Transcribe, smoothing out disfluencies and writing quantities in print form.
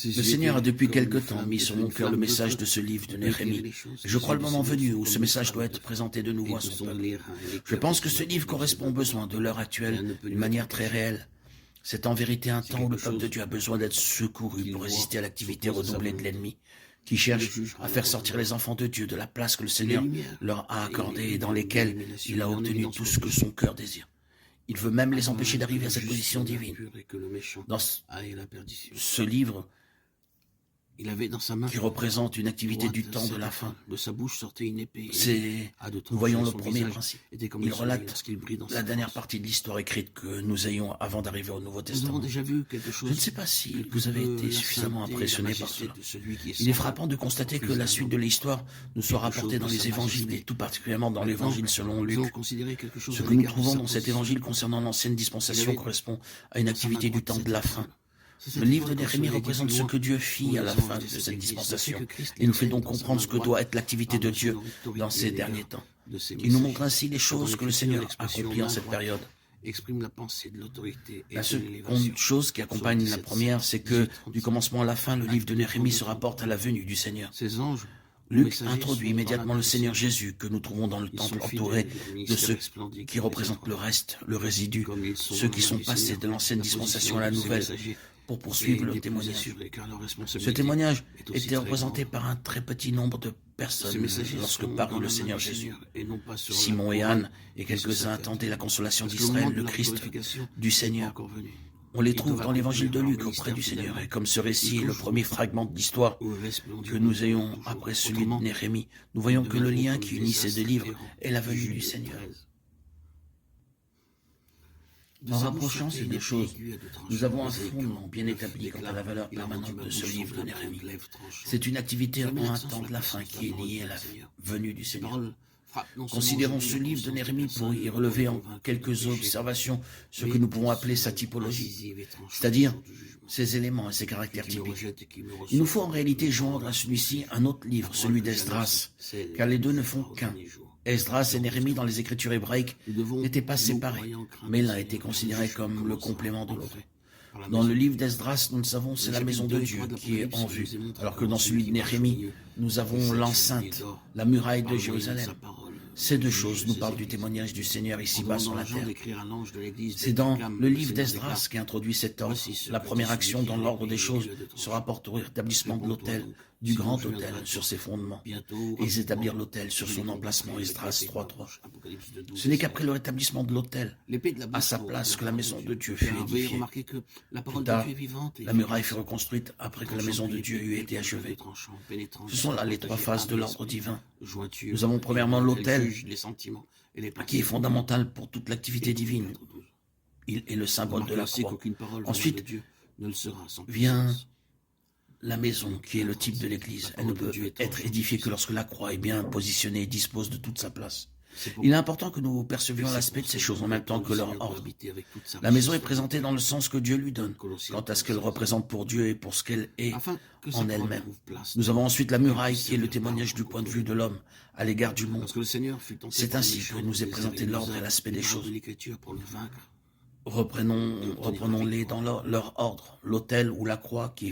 Le Seigneur a depuis quelque temps mis sur mon cœur le message de ce livre de Néhémie. Je crois le moment venu où ce message doit être présenté de nouveau à son peuple. Je pense que ce livre correspond aux besoins de l'heure actuelle d'une manière très réelle. C'est en vérité un temps où le peuple de Dieu a besoin d'être secouru pour résister à l'activité redoublée de l'ennemi, qui cherche à faire sortir les enfants de Dieu de la place que le Seigneur leur a accordée et dans lesquelles il a obtenu tout ce que son cœur désire. Il veut même les empêcher d'arriver à cette position divine. Dans ce livre, il avait dans sa main qui représente une activité du temps de la fin. De sa bouche sortait une épée. Nous voyons le premier principe. Il relate la dernière partie de l'histoire écrite que nous ayons avant d'arriver au Nouveau Testament. Déjà vu quelque chose. Je ne sais pas si vous avez été suffisamment impressionné par cela. Il est frappant de constater que la suite de l'histoire nous soit rapportée dans les évangiles, et tout particulièrement dans l'évangile selon Luc. Ce que nous trouvons dans cet évangile concernant l'ancienne dispensation correspond à une activité du temps de la fin. Le livre de Néhémie représente ce que Dieu fit à la fin de cette dispensation et nous fait donc comprendre ce que doit être l'activité de Dieu dans ces derniers temps. Il nous montre ainsi les choses que le Seigneur a accomplies en cette période. La seconde chose qui accompagne la première, c'est que du commencement à la fin, le livre de Néhémie se rapporte à la venue du Seigneur. Luc introduit immédiatement le Seigneur Jésus que nous trouvons dans le temple entouré de ceux qui représentent le reste, le résidu, ceux qui sont passés de l'ancienne dispensation à la nouvelle pour poursuivre le témoignage. Ce témoignage était représenté par un très petit nombre de personnes lorsque parut le Seigneur Jésus. Simon et Anne et quelques-uns attendaient la consolation d'Israël, le Christ du Seigneur. On les trouve dans l'évangile de Luc auprès du Seigneur. Et comme ce récit est le premier fragment de l'histoire que nous ayons après celui de Néhémie, nous voyons que le lien qui unit ces deux livres est la venue du Seigneur. En rapprochant ces deux choses, nous avons un fondement bien établi quant à la valeur permanente de ce livre de Néhémie. C'est une activité en un temps de la fin qui est liée à la venue du Seigneur. Considérons ce livre de Néhémie pour y relever en quelques observations ce que nous pouvons appeler sa typologie, c'est-à-dire ses éléments et ses caractères typiques. Il nous faut en réalité joindre à celui-ci un autre livre, celui d'Esdras, car les deux ne font qu'un. Esdras et Néhémie dans les écritures hébraïques n'étaient pas séparés, mais l'un était considéré comme le complément de l'autre. Dans le livre d'Esdras, nous le savons, c'est la maison de Dieu qui est en vue, alors que dans celui de Néhémie, nous avons l'enceinte, la muraille de Jérusalem. Ces deux choses nous parlent du témoignage du Seigneur ici-bas sur la terre. C'est dans le livre d'Esdras qui introduit cet ordre. La première action dans l'ordre des choses se rapporte au rétablissement de l'autel, du grand autel sur ses fondements, et établir l'autel sur son emplacement, Esdras 3.3. Ce n'est qu'après le rétablissement de l'autel, à sa place, que la maison de Dieu fut édifiée. Plus tard, la muraille fut reconstruite après que la maison de Dieu eut été achevée. Ce sont là les trois phases de l'ordre divin. Nous avons premièrement l'autel, qui est fondamental pour toute l'activité divine. Il est le symbole de la croix. Ensuite vient la maison, qui est le type de l'Église. Elle ne peut être édifiée que lorsque la croix est bien positionnée et dispose de toute sa place. Il est important que nous percevions l'aspect de ces choses en même temps que leur ordre. La maison est présentée dans le sens que Dieu lui donne, quant à ce qu'elle représente pour Dieu et pour ce qu'elle est en elle-même. Nous avons ensuite la muraille, qui est le témoignage du point de vue de l'homme à l'égard du monde. C'est ainsi que nous est présenté l'ordre et l'aspect des choses. Reprenons-les dans leur ordre, l'autel ou la croix qui est